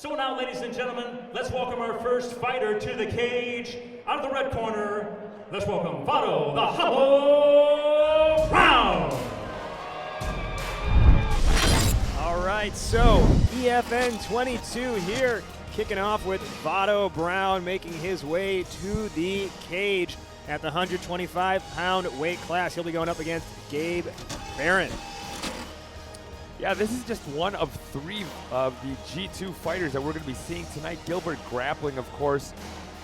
So now, ladies and gentlemen, let's welcome our first fighter to the cage. Out of the red corner, let's welcome Vado, the Hollow Brown. All right, so EFN 22 here, kicking off with Vado Brown making his way to the cage at the 125-pound weight class. He'll be going up against Gabe Barron. Yeah, this is just one of three of the G2 fighters that we're going to be seeing tonight. Gilbert Grappling, of course,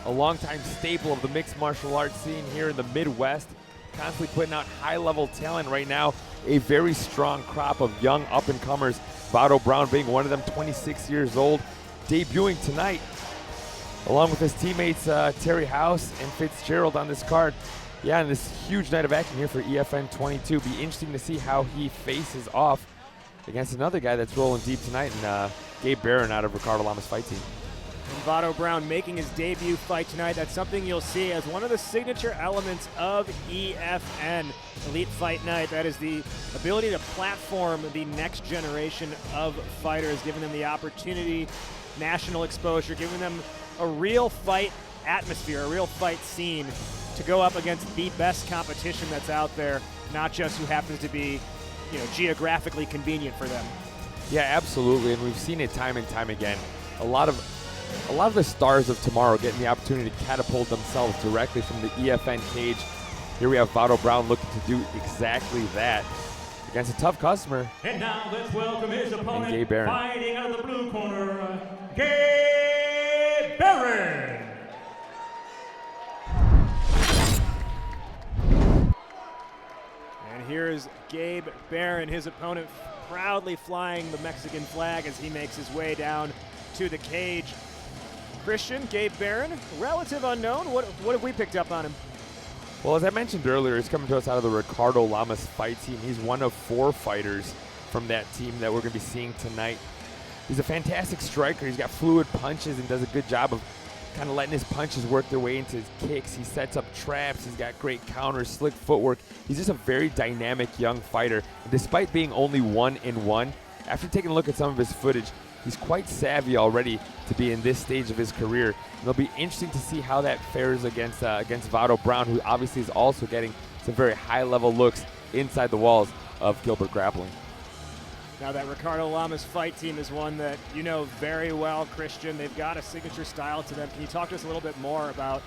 a longtime staple of the mixed martial arts scene here in the Midwest, constantly putting out high-level talent right now. A very strong crop of young up-and-comers, Vado Brown being one of them, 26 years old, debuting tonight, along with his teammates Terry House and Fitzgerald on this card. Yeah, and this huge night of action here for EFN 22. Be interesting to see how he faces off against another guy that's rolling deep tonight, and Gabe Barron out of Ricardo Lama's fight team. And Vado Brown making his debut fight tonight. That's something you'll see as one of the signature elements of EFN, Elite Fight Night. That is the ability to platform the next generation of fighters, giving them the opportunity, national exposure, giving them a real fight atmosphere, a real fight scene to go up against the best competition that's out there, not just who happens to be, geographically convenient for them. Yeah, absolutely, and we've seen it time and time again. A lot of the stars of tomorrow getting the opportunity to catapult themselves directly from the EFN cage. Here we have Vado Brown looking to do exactly that against a tough customer. And now let's welcome his opponent, Gabe Barron. Fighting out of the blue corner, Gabe Barron. And here's Gabe Barron, his opponent proudly flying the Mexican flag as he makes his way down to the cage. Christian, Gabe Barron, relative unknown. What have we picked up on him? Well, as I mentioned earlier, he's coming to us out of the Ricardo Lama's fight team. He's one of 4 fighters from that team that we're going to be seeing tonight. He's a fantastic striker. He's got fluid punches and does a good job of kind of letting his punches work their way into his kicks. He sets up traps. He's got great counters, slick footwork. He's just a very dynamic young fighter. And despite being only 1-1, after taking a look at some of his footage, he's quite savvy already to be in this stage of his career. And it'll be interesting to see how that fares against Vado Brown, who obviously is also getting some very high-level looks inside the walls of Gilbert Grappling. Now that Ricardo Lama's fight team is one that you know very well, Christian. They've got a signature style to them. Can you talk to us a little bit more about,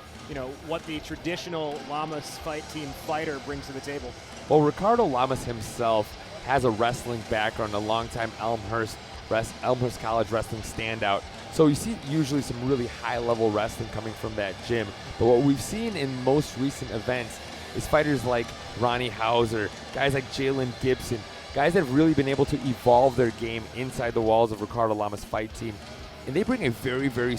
what the traditional Lama's fight team fighter brings to the table? Well, Ricardo Lamas himself has a wrestling background, a longtime Elmhurst College wrestling standout. So you see usually some really high-level wrestling coming from that gym. But what we've seen in most recent events is fighters like Ronnie Hauser, guys like Jalen Gibson, guys that have really been able to evolve their game inside the walls of Ricardo Lama's fight team. And they bring a very, very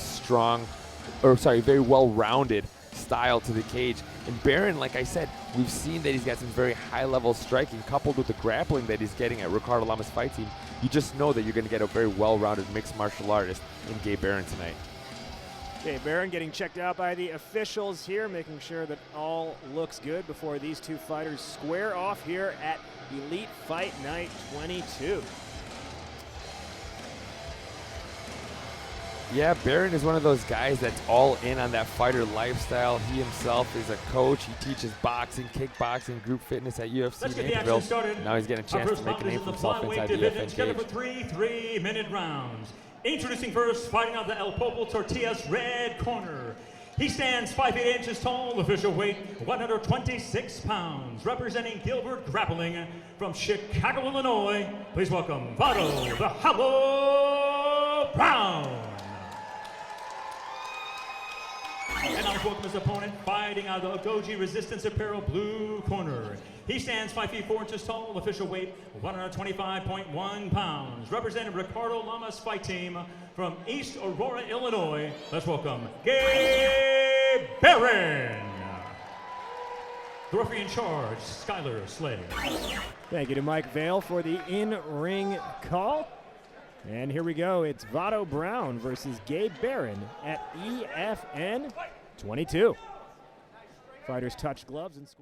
very well-rounded style to the cage. And Barron, like I said, we've seen that he's got some very high-level striking coupled with the grappling that he's getting at Ricardo Lama's fight team. You just know that you're going to get a very well-rounded mixed martial artist in Gabe Barron tonight. Okay, Barron getting checked out by the officials here, making sure that all looks good before these two fighters square off here at Elite Fight Night 22. Yeah, Barron is one of those guys that's all in on that fighter lifestyle. He himself is a coach. He teaches boxing, kickboxing, group fitness at UFC Let's get the Naperville. action started. Now he's getting a chance to make a name for himself inside the EFN together cage. for 3 3-minute rounds. Introducing first, fighting out the El Popo Tortillas red corner. He stands 5 8 inches tall, official weight 126 pounds, representing Gilbert Grappling from Chicago, Illinois. Please welcome Vado, the Hollow Brown. And now welcome his opponent, fighting out of the Goji Resistance Apparel blue corner. He stands 5 feet 4 inches tall, official weight 125.1 pounds, representing Ricardo Lama's fight team from East Aurora, Illinois. Let's welcome Gabe Barron. The referee in charge, Skylar Slade. Thank you to Mike Vale for the in-ring call. And here we go. It's Vado Brown versus Gabe Barron at EFN 22. Fighters touch gloves and square.